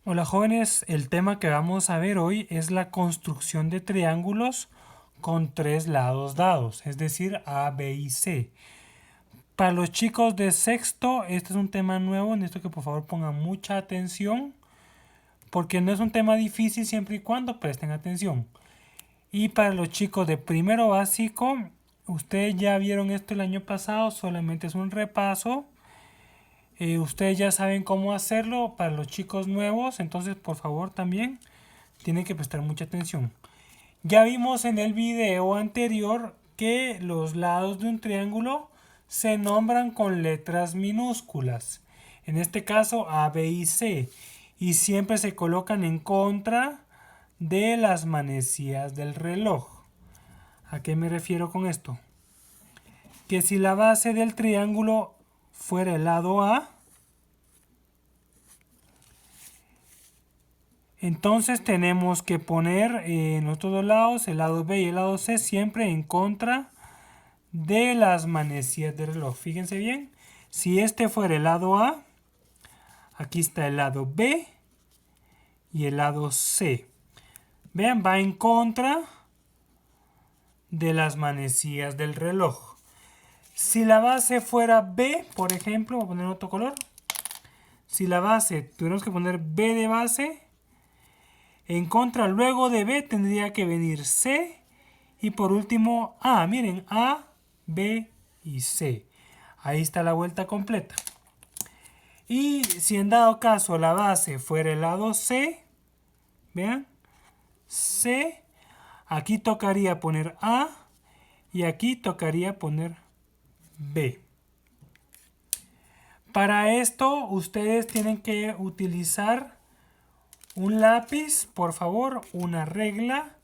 Hola jóvenes, el tema que vamos a ver hoy es la construcción de triángulos con tres lados dados, es decir, A, B y C. Para los chicos de sexto, este es un tema nuevo, necesito que por favor pongan mucha atención, porque no es un tema difícil siempre y cuando presten atención. Y para los chicos de primero básico, ustedes ya vieron esto el año pasado, solamente es un repaso. Ustedes ya saben cómo hacerlo para los chicos nuevos, entonces por favor también tienen que prestar mucha atención. Ya vimos en el video anterior que los lados de un triángulo se nombran con letras minúsculas. En este caso A, B y C. Y siempre se colocan en contra de las manecillas del reloj. ¿A qué me refiero con esto? Que si la base del triángulo fuera el lado A, entonces tenemos que poner en los dos lados, el lado B y el lado C, siempre en contra de las manecillas del reloj. Fíjense bien, si este fuera el lado A, aquí está el lado B y el lado C. Vean, va en contra de las manecillas del reloj. Si la base fuera B, por ejemplo, voy a poner otro color. Si la base, tuviéramos que poner B de base, en contra luego de B tendría que venir C y por último A. Miren, A, B y C. Ahí está la vuelta completa. Y si en dado caso la base fuera el lado C, vean, C, aquí tocaría poner A y aquí tocaría poner B. Para esto ustedes tienen que utilizar un lápiz, por favor, una regla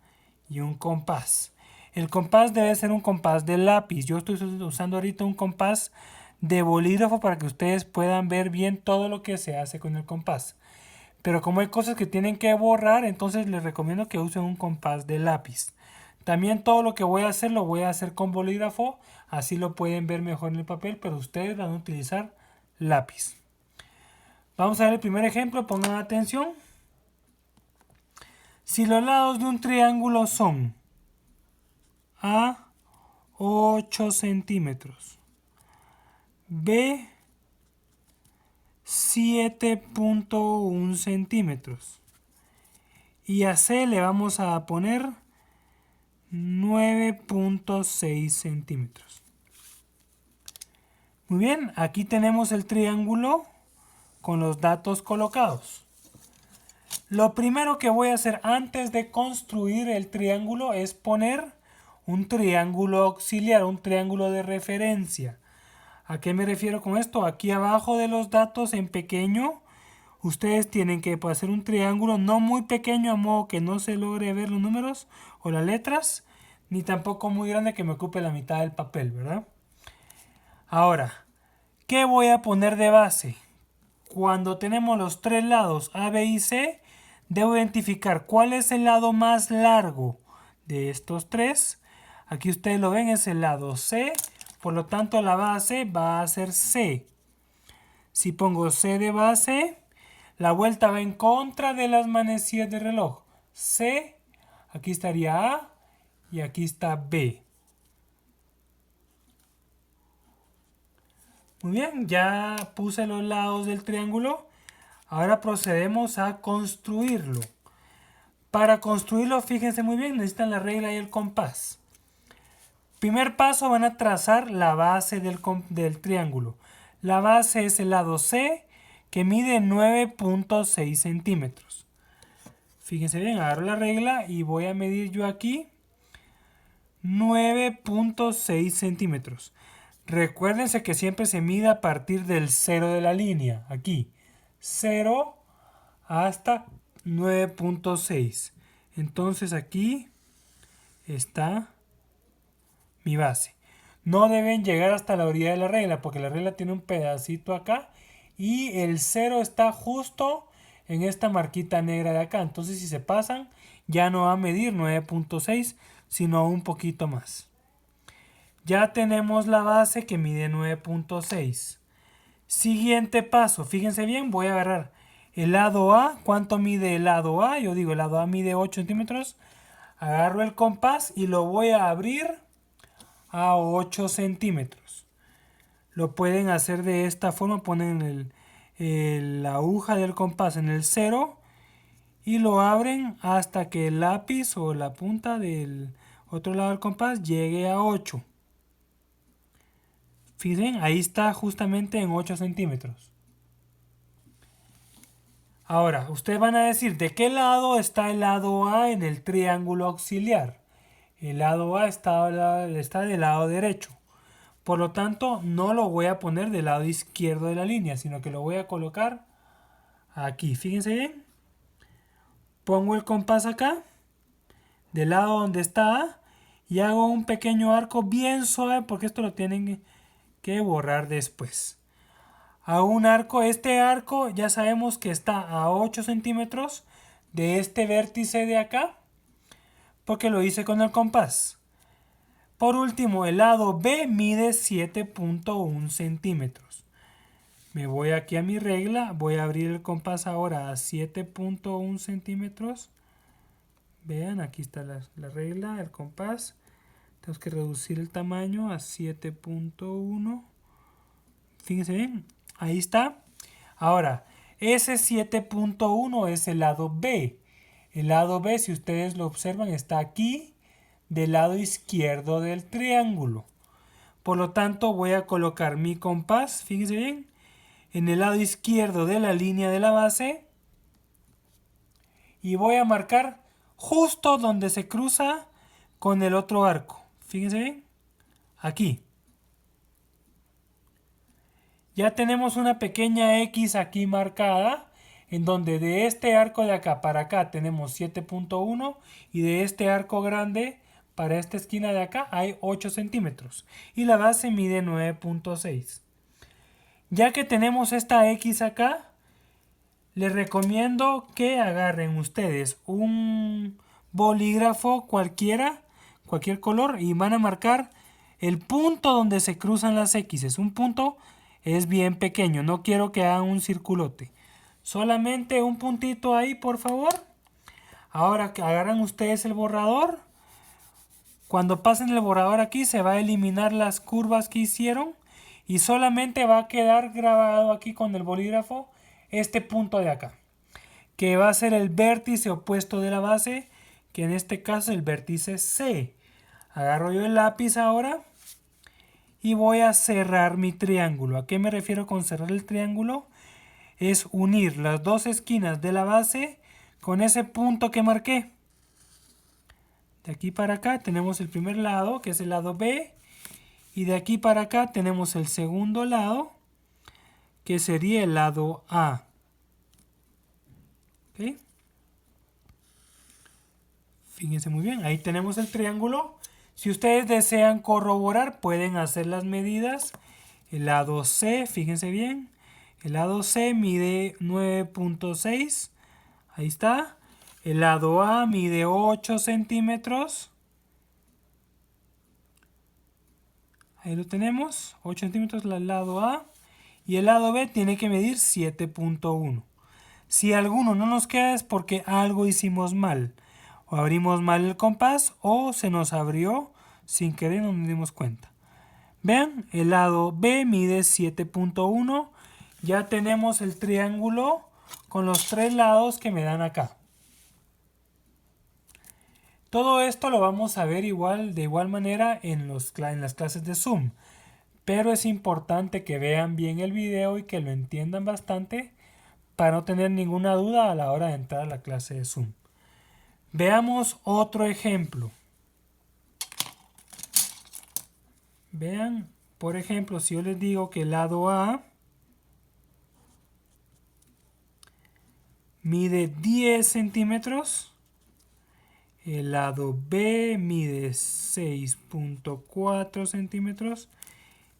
y un compás. El compás debe ser un compás de lápiz. Yo estoy usando ahorita un compás de bolígrafo para que ustedes puedan ver bien todo lo que se hace con el compás. Pero como hay cosas que tienen que borrar, entonces les recomiendo que usen un compás de lápiz. También todo lo que voy a hacer lo voy a hacer con bolígrafo, así lo pueden ver mejor en el papel, pero ustedes van a utilizar lápiz. Vamos a ver el primer ejemplo, pongan atención. Si los lados de un triángulo son A 8 centímetros, B 7.1 centímetros y a C le vamos a poner 9.6 centímetros. Muy bien, aquí tenemos el triángulo con los datos colocados. Lo primero que voy a hacer antes de construir el triángulo es poner un triángulo auxiliar, un triángulo de referencia. ¿A qué me refiero con esto? Aquí abajo de los datos en pequeño, ustedes tienen que hacer un triángulo no muy pequeño a modo que no se logre ver los números o las letras, ni tampoco muy grande que me ocupe la mitad del papel, ¿verdad? Ahora, ¿qué voy a poner de base? Cuando tenemos los tres lados A, B y C, debo identificar cuál es el lado más largo de estos tres. Aquí ustedes lo ven, es el lado C, por lo tanto la base va a ser C. Si pongo C de base, la vuelta va en contra de las manecillas del reloj. C, aquí estaría A y aquí está B. Muy bien, ya puse los lados del triángulo. Ahora procedemos a construirlo. Para construirlo, fíjense muy bien, necesitan la regla y el compás. Primer paso, van a trazar la base del triángulo. La base es el lado C, que mide 9.6 centímetros. Fíjense bien, agarro la regla y voy a medir yo aquí 9.6 centímetros. Recuérdense que siempre se mide a partir del cero de la línea. Aquí, 0 hasta 9.6. Entonces aquí está mi base. No deben llegar hasta la orilla de la regla porque la regla tiene un pedacito acá y el 0 está justo en esta marquita negra de acá. Entonces si se pasan ya no va a medir 9.6 sino un poquito más. Ya tenemos la base que mide 9.6. Siguiente paso, fíjense bien, voy a agarrar el lado A. ¿Cuánto mide el lado A? Yo digo, el lado A mide 8 centímetros. Agarro el compás y lo voy a abrir a 8 centímetros. Lo pueden hacer de esta forma. Ponen la aguja del compás en el 0 y lo abren hasta que el lápiz o la punta del otro lado del compás llegue a 8. Fíjense, ahí está justamente en 8 centímetros. Ahora, ustedes van a decir, ¿de qué lado está el lado A en el triángulo auxiliar? El lado A está del lado derecho. Por lo tanto, no lo voy a poner del lado izquierdo de la línea, sino que lo voy a colocar aquí. Fíjense bien. Pongo el compás acá, del lado donde está A, y hago un pequeño arco bien suave porque esto lo tienen que borrar después. Hago un arco, este arco ya sabemos que está a 8 centímetros de este vértice de acá, porque lo hice con el compás. Por último, el lado B mide 7.1 centímetros. Me voy aquí a mi regla, voy a abrir el compás ahora a 7.1 centímetros. Vean, aquí está la regla, el compás. Tenemos que reducir el tamaño a 7.1. Fíjense bien, ahí está. Ahora, ese 7.1 es el lado B. El lado B, si ustedes lo observan, está aquí del lado izquierdo del triángulo. Por lo tanto, voy a colocar mi compás, fíjense bien, en el lado izquierdo de la línea de la base y voy a marcar justo donde se cruza con el otro arco. Fíjense bien, aquí. Ya tenemos una pequeña X aquí marcada, en donde de este arco de acá para acá tenemos 7.1 y de este arco grande para esta esquina de acá hay 8 centímetros y la base mide 9.6. Ya que tenemos esta X acá, les recomiendo que agarren ustedes un bolígrafo cualquiera, cualquier color, y van a marcar el punto donde se cruzan las X. Un punto es bien pequeño, no quiero que hagan un circulote. Solamente un puntito ahí, por favor. Ahora que agarran ustedes el borrador. Cuando pasen el borrador aquí se va a eliminar las curvas que hicieron y solamente va a quedar grabado aquí con el bolígrafo este punto de acá, que va a ser el vértice opuesto de la base, que en este caso es el vértice C. Agarro yo el lápiz ahora y voy a cerrar mi triángulo. ¿A qué me refiero con cerrar el triángulo? Es unir las dos esquinas de la base con ese punto que marqué. De aquí para acá tenemos el primer lado, que es el lado B, y de aquí para acá tenemos el segundo lado, que sería el lado A. ¿Okay? Fíjense muy bien, ahí tenemos el triángulo. Si ustedes desean corroborar, pueden hacer las medidas. El lado C, fíjense bien, el lado C mide 9.6, ahí está. El lado A mide 8 centímetros. Ahí lo tenemos, 8 centímetros el lado A. Y el lado B tiene que medir 7.1. Si alguno no nos queda es porque algo hicimos mal. O abrimos mal el compás o se nos abrió sin querer, no nos dimos cuenta. Vean, el lado B mide 7.1. Ya tenemos el triángulo con los tres lados que me dan acá. Todo esto lo vamos a ver de igual manera en las clases de Zoom. Pero es importante que vean bien el video y que lo entiendan bastante para no tener ninguna duda a la hora de entrar a la clase de Zoom. Veamos otro ejemplo. Vean, por ejemplo, si yo les digo que el lado A mide 10 centímetros, el lado B mide 6.4 centímetros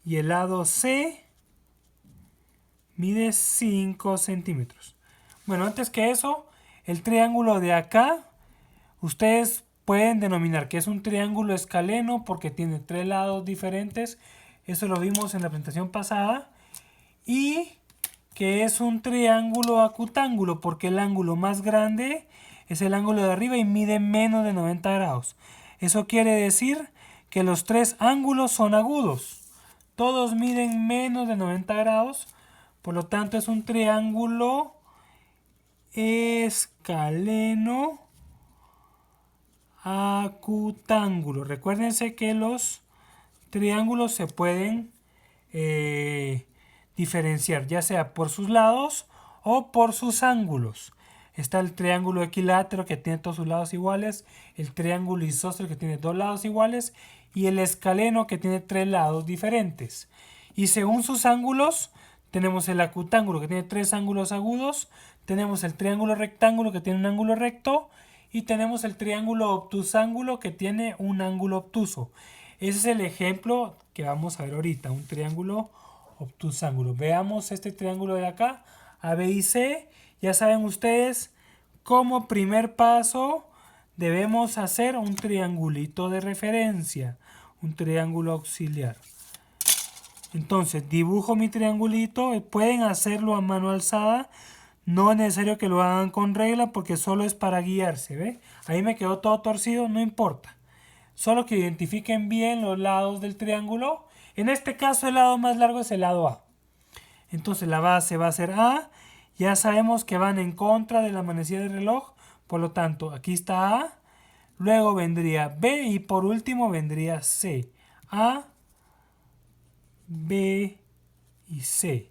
y el lado C mide 5 centímetros. Bueno, antes que eso, el triángulo de acá, ustedes pueden denominar que es un triángulo escaleno porque tiene tres lados diferentes. Eso lo vimos en la presentación pasada. Y que es un triángulo acutángulo porque el ángulo más grande es el ángulo de arriba y mide menos de 90 grados. Eso quiere decir que los tres ángulos son agudos. Todos miden menos de 90 grados, por lo tanto es un triángulo escaleno acutángulo. Recuérdense que los triángulos se pueden diferenciar, ya sea por sus lados o por sus ángulos. Está el triángulo equilátero que tiene todos sus lados iguales, el triángulo isósceles que tiene dos lados iguales y el escaleno que tiene tres lados diferentes. Y según sus ángulos, tenemos el acutángulo que tiene tres ángulos agudos, tenemos el triángulo rectángulo que tiene un ángulo recto y tenemos el triángulo obtusángulo que tiene un ángulo obtuso. Ese es el ejemplo que vamos a ver ahorita, un triángulo obtusángulo. Veamos este triángulo de acá, A, B y C. Ya saben ustedes, como primer paso debemos hacer un triangulito de referencia, un triángulo auxiliar. Entonces dibujo mi triangulito, pueden hacerlo a mano alzada, no es necesario que lo hagan con regla porque solo es para guiarse, ¿ve? Ahí me quedó todo torcido, no importa. Solo que identifiquen bien los lados del triángulo. En este caso el lado más largo es el lado A. Entonces la base va a ser A. Ya sabemos que van en contra de la manecilla del reloj. Por lo tanto, aquí está A. Luego vendría B y por último vendría C. A, B y C.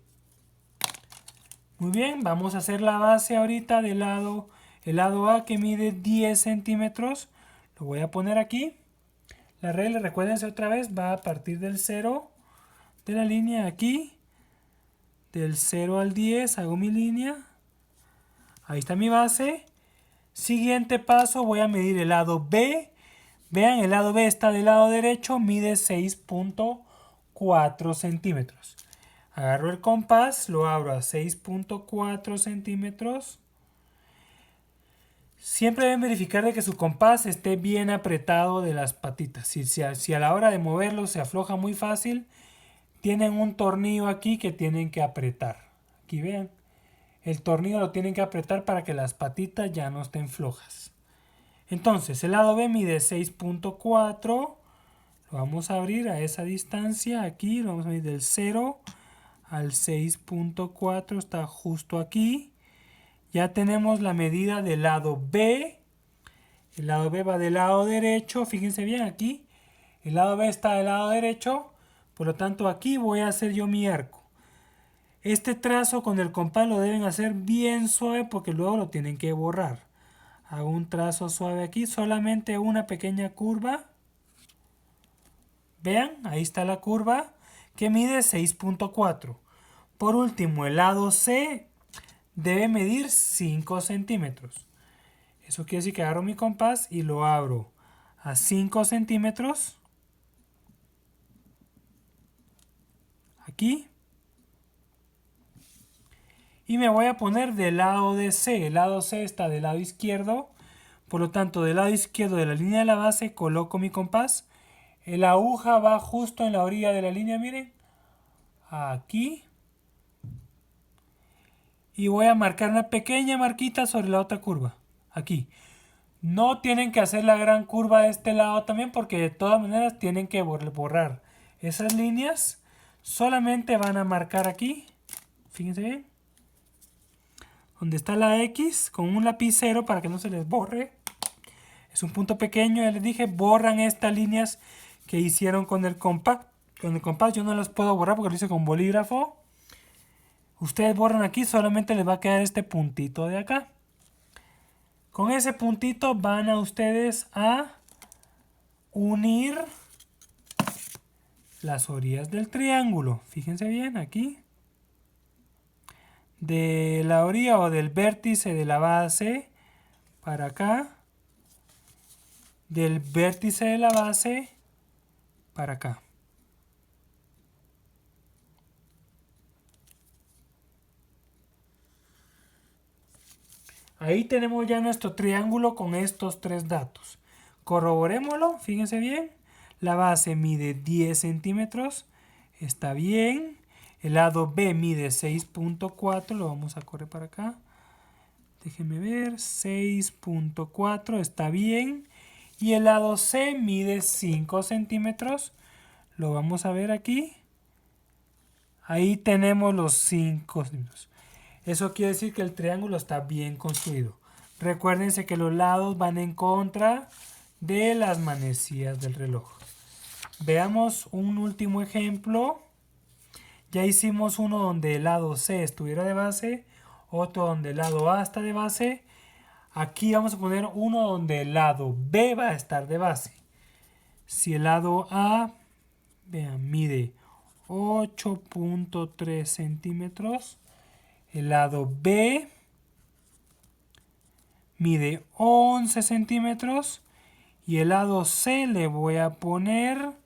Muy bien, vamos a hacer la base ahorita del lado, el lado A que mide 10 centímetros. Lo voy a poner aquí. La regla, recuérdense otra vez, va a partir del 0 de la línea aquí. Del 0 al 10 hago mi línea. Ahí está mi base. Siguiente paso, voy a medir el lado B. Vean, el lado B está del lado derecho, mide 6.4 centímetros. Agarro el compás, lo abro a 6.4 centímetros. Siempre deben verificar de que su compás esté bien apretado de las patitas. Si a la hora de moverlo se afloja muy fácil, tienen un tornillo aquí que tienen que apretar. Aquí vean, el tornillo lo tienen que apretar para que las patitas ya no estén flojas. Entonces, el lado B mide 6.4. Lo vamos a abrir a esa distancia. Aquí lo vamos a medir del 0 al 6.4. Está justo aquí. Ya tenemos la medida del lado B. El lado B va del lado derecho. Fíjense bien aquí. El lado B está del lado derecho. Por lo tanto, aquí voy a hacer yo mi arco. Este trazo con el compás lo deben hacer bien suave porque luego lo tienen que borrar. Hago un trazo suave aquí, solamente una pequeña curva. Vean, ahí está la curva que mide 6.4. Por último, el lado C debe medir 5 centímetros. Eso quiere decir que agarro mi compás y lo abro a 5 centímetros. Aquí. Y me voy a poner del lado de C. El lado C está del lado izquierdo. Por lo tanto, del lado izquierdo de la línea de la base coloco mi compás. La aguja va justo en la orilla de la línea, miren. Aquí. Y voy a marcar una pequeña marquita sobre la otra curva. Aquí. No tienen que hacer la gran curva de este lado también porque de todas maneras tienen que borrar esas líneas. Solamente van a marcar aquí. Fíjense bien. Donde está la X con un lapicero para que no se les borre. Es un punto pequeño, ya les dije, borran estas líneas que hicieron con el compás. Con el compás yo no las puedo borrar porque lo hice con bolígrafo. Ustedes borran aquí, solamente les va a quedar este puntito de acá. Con ese puntito van a ustedes a unir las orillas del triángulo. Fíjense bien aquí. De la orilla o del vértice de la base para acá. Del vértice de la base para acá. Ahí tenemos ya nuestro triángulo con estos tres datos. Corroborémoslo, fíjense bien. La base mide 10 centímetros. Está bien. El lado B mide 6.4, lo vamos a correr para acá. Déjenme ver, 6.4 está bien. Y el lado C mide 5 centímetros. Lo vamos a ver aquí. Ahí tenemos los 5 centímetros. Eso quiere decir que el triángulo está bien construido. Recuérdense que los lados van en contra de las manecillas del reloj. Veamos un último ejemplo. Ya hicimos uno donde el lado C estuviera de base, otro donde el lado A está de base. Aquí vamos a poner uno donde el lado B va a estar de base. Si el lado A, vean, mide 8.3 centímetros, el lado B mide 11 centímetros y el lado C le voy a poner,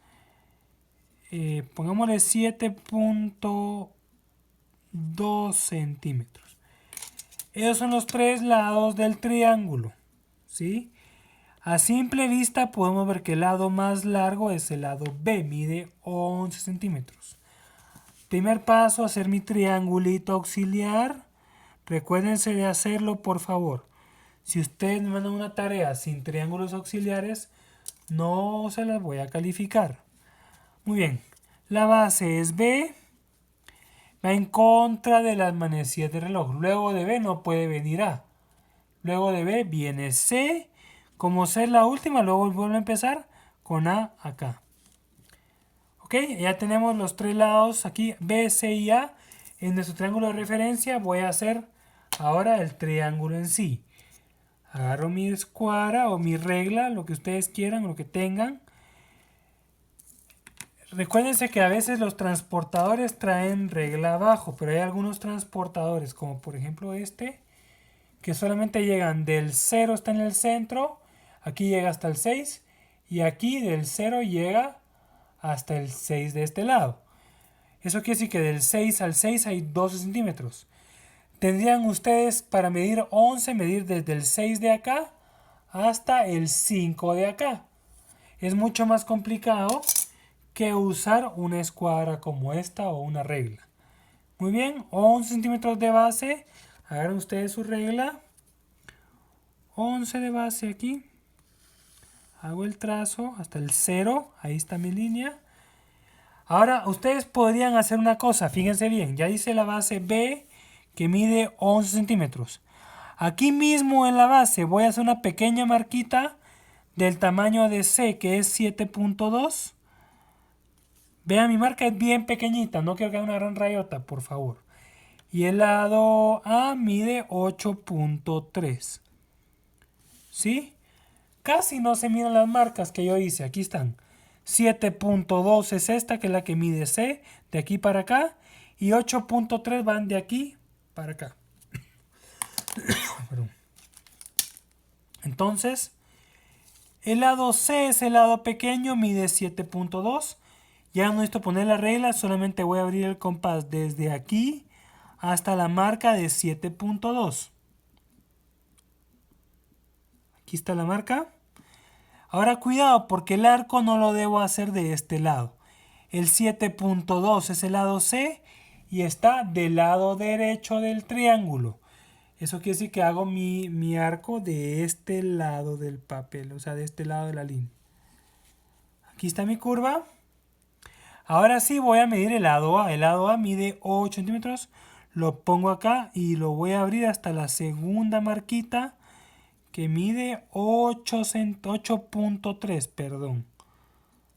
pongámosle 7.2 centímetros. Esos son los tres lados del triángulo, ¿sí? A simple vista podemos ver que el lado más largo es el lado B, mide 11 centímetros. Primer paso, hacer mi triangulito auxiliar. Recuérdense de hacerlo, por favor. Si ustedes me mandan una tarea sin triángulos auxiliares, no se las voy a calificar. Muy bien, la base es B, va en contra de las manecillas del reloj. Luego de B no puede venir A. Luego de B viene C. Como C es la última, luego vuelvo a empezar con A acá. Ok, ya tenemos los tres lados aquí, B, C y A. En nuestro triángulo de referencia voy a hacer ahora el triángulo en sí. Agarro mi escuadra o mi regla, lo que ustedes quieran, lo que tengan. Recuérdense que a veces los transportadores traen regla abajo, pero hay algunos transportadores, como por ejemplo este, que solamente llegan del 0 está en el centro, aquí llega hasta el 6, y aquí del 0 llega hasta el 6 de este lado. Eso quiere decir que del 6 al 6 hay 12 centímetros. Tendrían ustedes para medir 11, medir desde el 6 de acá hasta el 5 de acá. Es mucho más complicado que usar una escuadra como esta o una regla. Muy bien, 11 centímetros de base. Agarren ustedes su regla. 11 de base aquí. Hago el trazo hasta el 0. Ahí está mi línea. Ahora, ustedes podrían hacer una cosa. Fíjense bien. Ya hice la base B que mide 11 centímetros. Aquí mismo en la base voy a hacer una pequeña marquita del tamaño de C, que es 7.2. Vean, mi marca es bien pequeñita. No quiero que haga una gran rayota, por favor. Y el lado A mide 8.3. ¿Sí? Casi no se miran las marcas que yo hice. Aquí están. 7.2 es esta, que es la que mide C, de aquí para acá. Y 8.3 van de aquí para acá. Entonces, el lado C es el lado pequeño, mide 7.2. Ya no necesito poner la regla, solamente voy a abrir el compás desde aquí hasta la marca de 7.2. Aquí está la marca. Ahora cuidado porque el arco no lo debo hacer de este lado. El 7.2 es el lado C y está del lado derecho del triángulo. Eso quiere decir que hago mi arco de este lado del papel, o sea, de este lado de la línea. Aquí está mi curva. Ahora sí voy a medir el lado A. El lado A mide 8 centímetros. Lo pongo acá y lo voy a abrir hasta la segunda marquita que mide 8.3, perdón.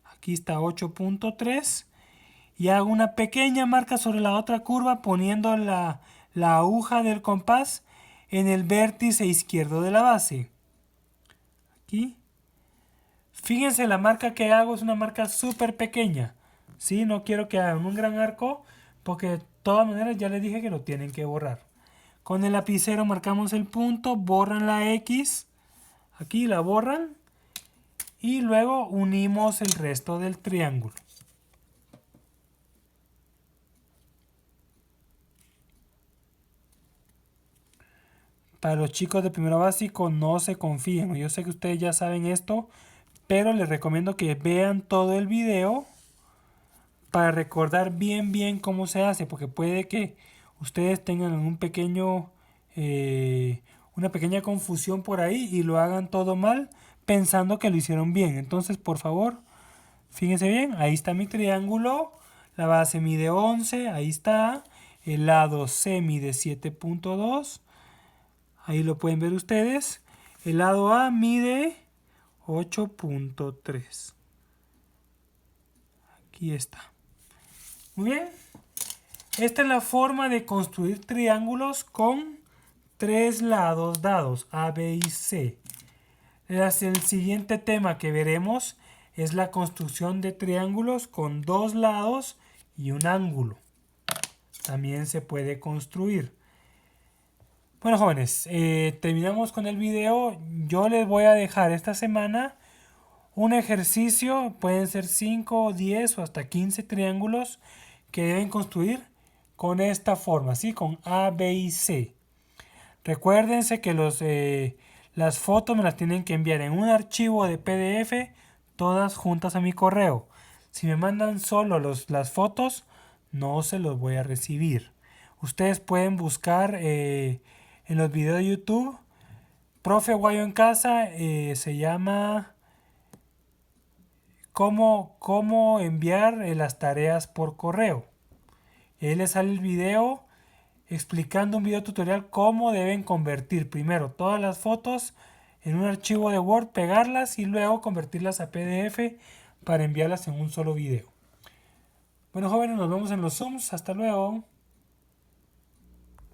Aquí está 8.3 y hago una pequeña marca sobre la otra curva poniendo la aguja del compás en el vértice izquierdo de la base. Aquí. Fíjense, la marca que hago es una marca súper pequeña. ¿Sí? No quiero que hagan un gran arco porque de todas maneras ya les dije que lo tienen que borrar. Con el lapicero marcamos el punto, borran la X, aquí la borran y luego unimos el resto del triángulo. Para los chicos de primero básico no se confíen, yo sé que ustedes ya saben esto, pero les recomiendo que vean todo el video para recordar bien cómo se hace, porque puede que ustedes tengan una pequeña confusión por ahí y lo hagan todo mal pensando que lo hicieron bien. Entonces, por favor, fíjense bien, ahí está mi triángulo, la base mide 11, ahí está, el lado C mide 7.2, ahí lo pueden ver ustedes, el lado A mide 8.3. Aquí está. Muy bien. Esta es la forma de construir triángulos con tres lados dados, A, B y C. El siguiente tema que veremos es la construcción de triángulos con dos lados y un ángulo. También se puede construir. Bueno, jóvenes, terminamos con el video. Yo les voy a dejar esta semana un ejercicio, pueden ser 5, 10 o hasta 15 triángulos que deben construir con esta forma, ¿sí? Con A, B y C. Recuérdense que las fotos me las tienen que enviar en un archivo de PDF, todas juntas a mi correo. Si me mandan solo las fotos, no se los voy a recibir. Ustedes pueden buscar en los videos de YouTube, Profe Guayo en casa, se llama cómo enviar las tareas por correo. Ahí les sale el video explicando un video tutorial cómo deben convertir primero todas las fotos en un archivo de Word, pegarlas y luego convertirlas a PDF para enviarlas en un solo video. Bueno, jóvenes, nos vemos en los Zooms. Hasta luego.